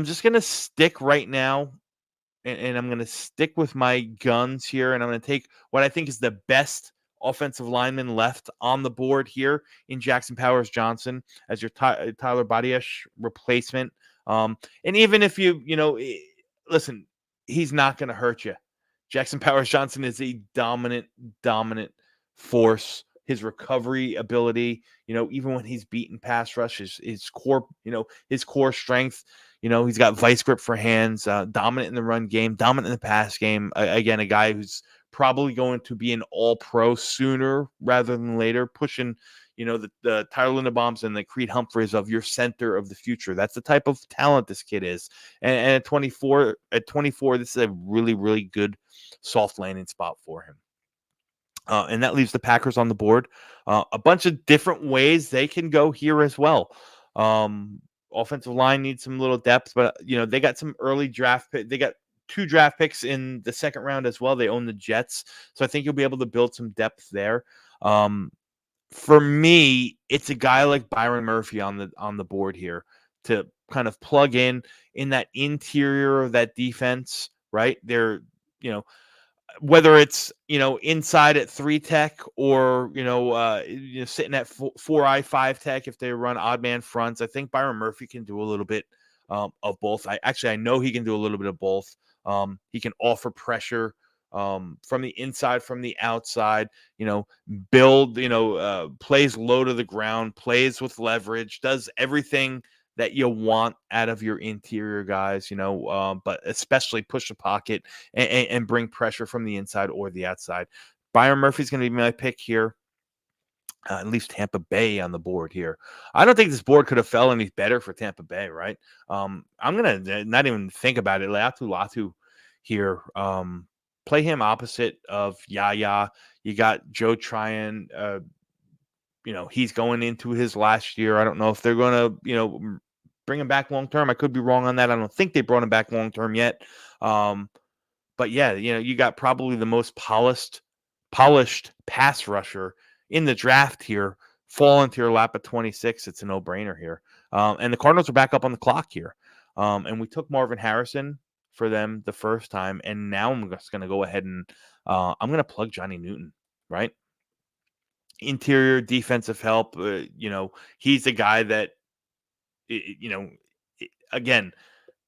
Speaker 1: just going to stick right now, and I'm going to stick with my guns here, and I'm going to take what I think is the best offensive lineman left on the board here in Jackson Powers Johnson as your Tyler Badiash replacement. And even if listen, he's not going to hurt you. Jackson Powers Johnson is a dominant force. His recovery ability, even when he's beaten pass rush, his core, his core strength. He's got vice grip for hands, dominant in the run game, dominant in the pass game. Again, a guy who's probably going to be an all-pro sooner rather than later, pushing, the Tyler Linderbaums and the Creed Humphreys of your center of the future. That's the type of talent this kid is. And at 24, this is a really, really good soft landing spot for him. And that leaves the Packers on the board. A bunch of different ways they can go here as well. Offensive line needs some little depth, but they got some early draft pick. They got 2 draft picks in the second round as well. They own the Jets, so I think you'll be able to build some depth there. For me, it's a guy like Byron Murphy on the board here to kind of plug in that interior of that defense. Right there, whether it's inside at 3 tech or sitting at 4 5 tech if they run odd man fronts. I think Byron Murphy can do a little bit of both. I know he can do a little bit of both. He can offer pressure from the inside, from the outside. Build. Plays low to the ground, plays with leverage, does everything that you want out of your interior guys, but especially push the pocket and bring pressure from the inside or the outside. Byron Murphy's going to be my pick here. At least Tampa Bay on the board here. I don't think this board could have fell any better for Tampa Bay, right? I'm going to not even think about it. Latu here. Play him opposite of Yaya. You got Joe Tryon. He's going into his last year. I don't know if they're going to, bring him back long term. I could be wrong on that. I don't think they brought him back long term yet. But yeah, you got probably the most polished pass rusher in the draft here. Fall into your lap at 26. It's a no-brainer here. And the Cardinals are back up on the clock here. And we took Marvin Harrison for them the first time, and now I'm just going to go ahead and I'm going to plug Johnny Newton, right? Interior defensive help. He's a guy that, again,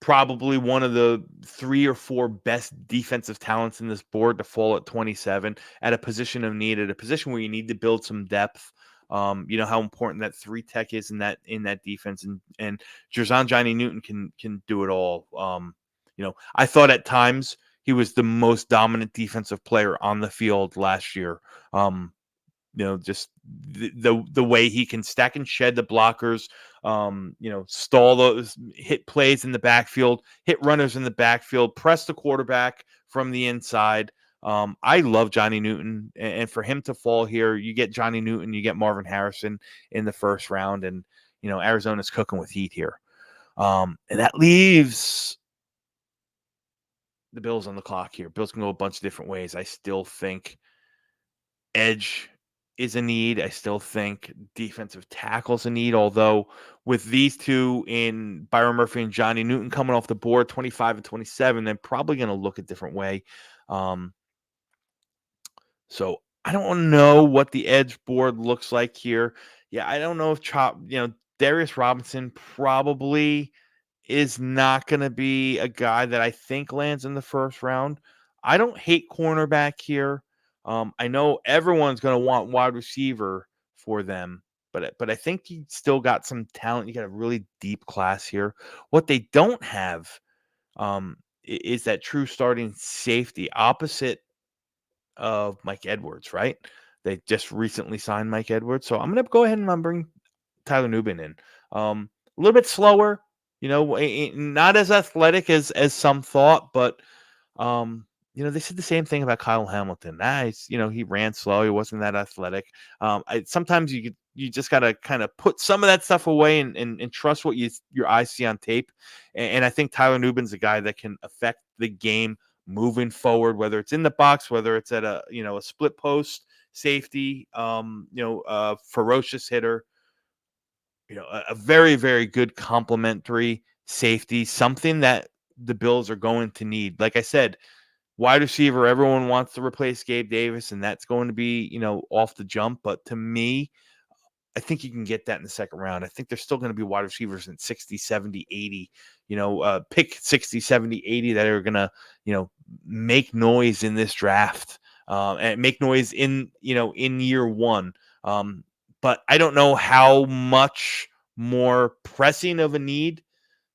Speaker 1: probably one of the 3 or 4 best defensive talents in this board to fall at 27 at a position of need, at a position where you need to build some depth. You know how important that 3 tech is in that defense, and Jerzon Johnny Newton can do it all. I thought at times he was the most dominant defensive player on the field last year. Just the way he can stack and shed the blockers, stall those, hit plays in the backfield, hit runners in the backfield, press the quarterback from the inside. I love Johnny Newton, and for him to fall here, you get Johnny Newton, you get Marvin Harrison in the first round, and Arizona's cooking with heat here. And that leaves the Bills on the clock here. Bills can go a bunch of different ways. I still think edge is a need. I still think defensive tackle's a need, although with these two in Byron Murphy and Johnny Newton coming off the board, 25 and 27, they're probably going to look a different way. So I don't know what the edge board looks like here. Yeah, I don't know if Darius Robinson probably is not going to be a guy that I think lands in the first round. I don't hate cornerback here. I know everyone's going to want wide receiver for them, but I think you still got some talent. You got a really deep class here. What they don't have is that true starting safety opposite of Mike Edwards, right? They just recently signed Mike Edwards, so I'm going to go ahead and bring Tyler Nubin in. A little bit slower, not as athletic as some thought, but they said the same thing about Kyle Hamilton. Nice, he ran slow. He wasn't that athletic. Sometimes you just got to kind of put some of that stuff away and trust what your eyes see on tape. And I think Tyler Nubin's a guy that can affect the game moving forward, whether it's in the box, whether it's at a split post safety, ferocious hitter, a very, very good complementary safety, something that the Bills are going to need. Like I said, wide receiver, everyone wants to replace Gabe Davis, and that's going to be, off the jump. But to me, I think you can get that in the second round. I think there's still going to be wide receivers in 60, 70, 80, pick 60, 70, 80 that are going to, make noise in this draft and make noise in year one. But I don't know how much more pressing of a need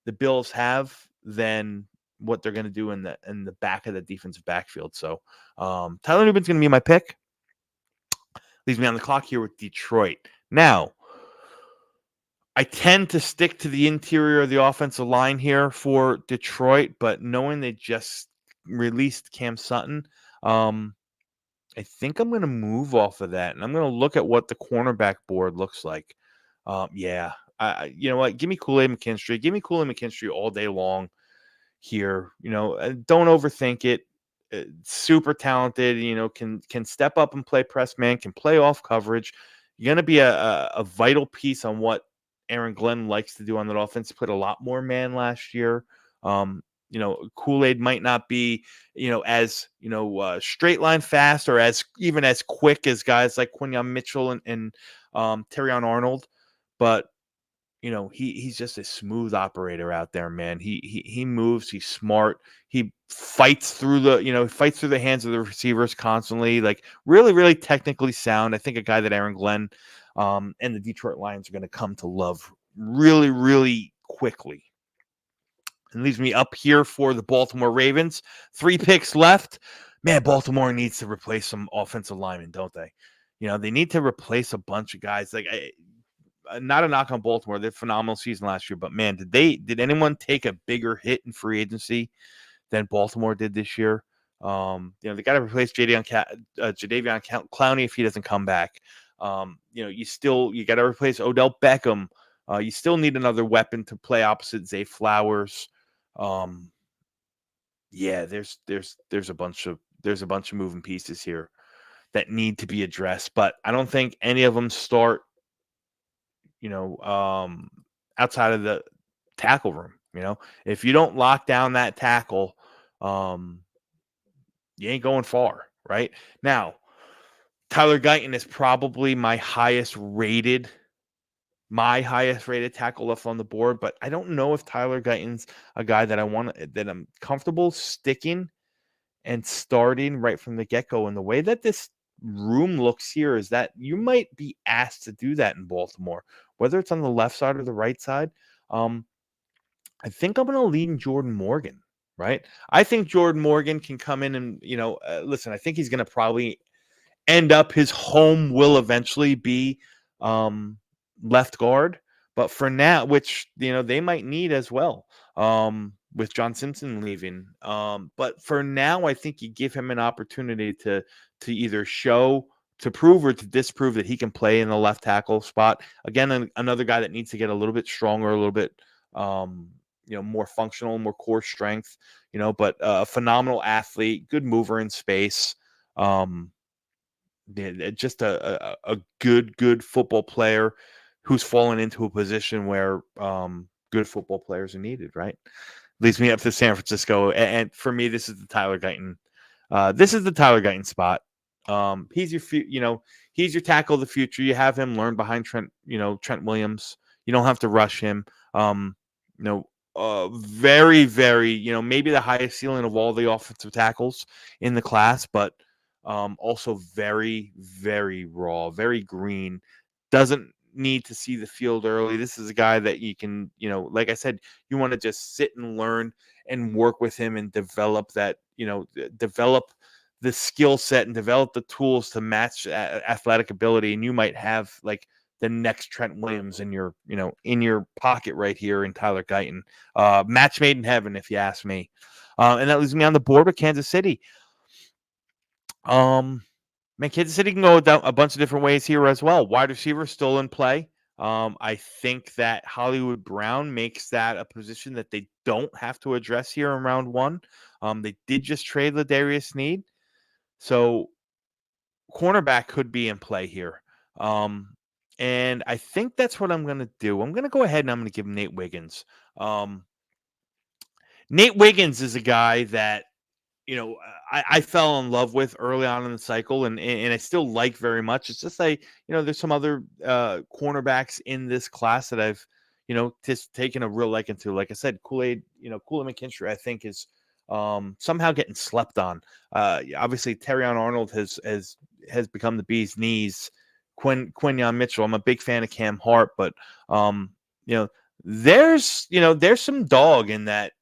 Speaker 1: the Bills have than what they're going to do in the back of the defensive backfield. So Tyler Nubin's going to be my pick. Leaves me on the clock here with Detroit. Now, I tend to stick to the interior of the offensive line here for Detroit, but knowing they just released Cam Sutton, I think I'm going to move off of that, and I'm going to look at what the cornerback board looks like. You know what? Give me Kool-Aid McKinstry. Give me Kool-Aid McKinstry all day long here. Don't overthink it. Super talented. Can step up and play press man. Can play off coverage. You're going to be a vital piece on what Aaron Glenn likes to do on that offense. He played a lot more man last year. Kool-Aid might not be, as, straight line fast or even as quick as guys like Quinyon Mitchell and Terrion Arnold, but he's just a smooth operator out there, man. He moves, he's smart, he fights through the hands of the receivers constantly, like really, really technically sound. I think a guy that Aaron Glenn and the Detroit Lions are going to come to love really, really quickly. And leaves me up here for the Baltimore Ravens. 3 picks left. Man, Baltimore needs to replace some offensive linemen, don't they? They need to replace a bunch of guys. Like, not a knock on Baltimore. They had a phenomenal season last year, but man, did anyone take a bigger hit in free agency than Baltimore did this year? They got to replace Jadeveon Clowney if he doesn't come back. You got to replace Odell Beckham. You still need another weapon to play opposite Zay Flowers. There's a bunch of moving pieces here that need to be addressed, but I don't think any of them start, outside of the tackle room. If you don't lock down that tackle, you ain't going far. Right now, Tyler Guyton is probably my highest rated tackle left on the board, but I don't know if Tyler Guyton's a guy that I'm comfortable sticking and starting right from the get-go. And the way that this room looks here is that you might be asked to do that in Baltimore, whether it's on the left side or the right side. I think I'm going to lean Jordan Morgan, right? I think Jordan Morgan can come in and, listen, I think he's going to probably end up, his home will eventually be left guard. But for now, which, they might need as well with John Simpson leaving. But for now, I think you give him an opportunity to either to prove or to disprove that he can play in the left tackle spot. Again, another guy that needs to get a little bit stronger, a little bit more functional, more core strength, but a phenomenal athlete, good mover in space. Just a good football player who's fallen into a position where good football players are needed, right? Leads me up to San Francisco. And for me, this is the Tyler Guyton. This is the Tyler Guyton spot. He's your he's your tackle of the future. You have him learn behind Trent Williams. You don't have to rush him. Um, you know, very, very, maybe the highest ceiling of all the offensive tackles in the class, but also very, very raw, very green. Doesn't need to see the field early. This is a guy that you can, like I said, you want to just sit and learn and work with him and develop that, develop the skill set and develop the tools to match athletic ability. And you might have like the next Trent Williams in your, in your pocket right here in Tyler Guyton. Match made in heaven, if you ask me. And that leaves me on the board with Kansas City. Man, Kansas City can go down a bunch of different ways here as well. Wide receiver still in play. I think that Hollywood Brown makes that a position that they don't have to address here in round one. They did just trade Ladarius Sneed, so cornerback could be in play here. And I think that's what I'm going to do. I'm going to go ahead and I'm going to give Nate Wiggins. Nate Wiggins is a guy that I fell in love with early on in the cycle, and I still like very much. It's just like there's some other cornerbacks in this class that I've just taken a real liking to. Like I said, Kool-Aid McKinstry, I think is somehow getting slept on. Obviously, Terrion Arnold has become the bee's knees. Quinyon Mitchell, I'm a big fan of Cam Hart, but there's some dog in that.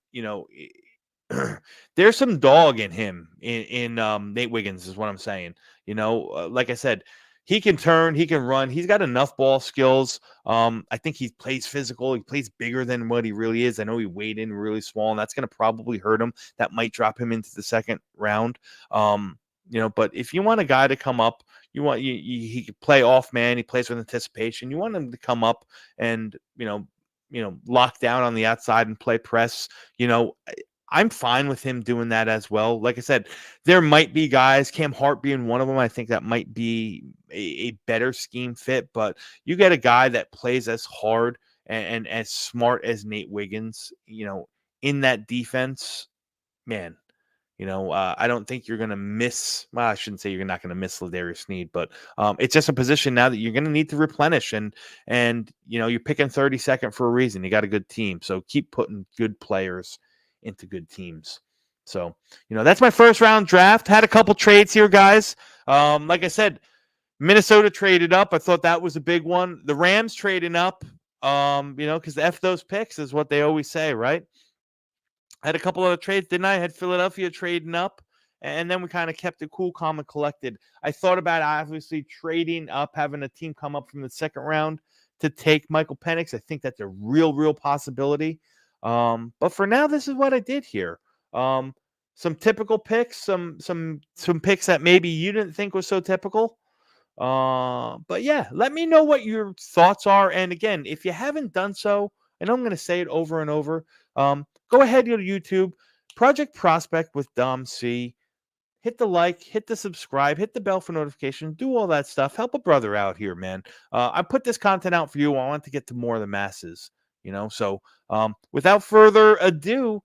Speaker 1: There's some dog in him in Nate Wiggins is what I'm saying. Like I said, he can turn, he can run, he's got enough ball skills. I think he plays physical, he plays bigger than what he really is. I know he weighed in really small, and that's going to probably hurt him. That might drop him into the second round. But if you want a guy to come up, he can play off man, he plays with anticipation. You want him to come up and lock down on the outside and play press. I'm fine with him doing that as well. Like I said, there might be guys, Cam Hart being one of them. I think that might be a better scheme fit, but you get a guy that plays as hard and as smart as Nate Wiggins, in that defense, man. I don't think you're going to miss. Well, I shouldn't say you're not going to miss Ladarius Sneed, but it's just a position now that you're going to need to replenish, and you're picking 32nd for a reason. You got a good team, so keep putting good players into good teams. So that's my first round draft. Had a couple trades here, guys. Like I said, Minnesota traded up. I thought that was a big one. The Rams trading up. Because F those picks is what they always say, right? I had a couple other trades, didn't I? Had Philadelphia trading up, and then we kind of kept it cool, calm, and collected. I thought about obviously trading up, having a team come up from the second round to take Michael Penix. I think that's a real possibility. But for now, this is what I did here. Some typical picks, some picks that maybe you didn't think was so typical. But yeah, let me know what your thoughts are. And again, if you haven't done so, and I'm going to say it over and over, go ahead to YouTube, Project Prospect with Dom C. Hit the like, hit the subscribe, hit the bell for notifications, do all that stuff. Help a brother out here, man. I put this content out for you. I want to get to more of the masses, So without further ado,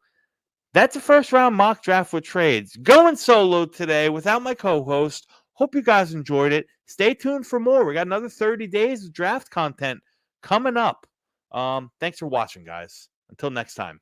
Speaker 1: that's a first round mock draft with trades. Going solo today without my co-host. Hope you guys enjoyed it. Stay tuned for more. We got another 30 days of draft content coming up. Thanks for watching, guys. Until next time.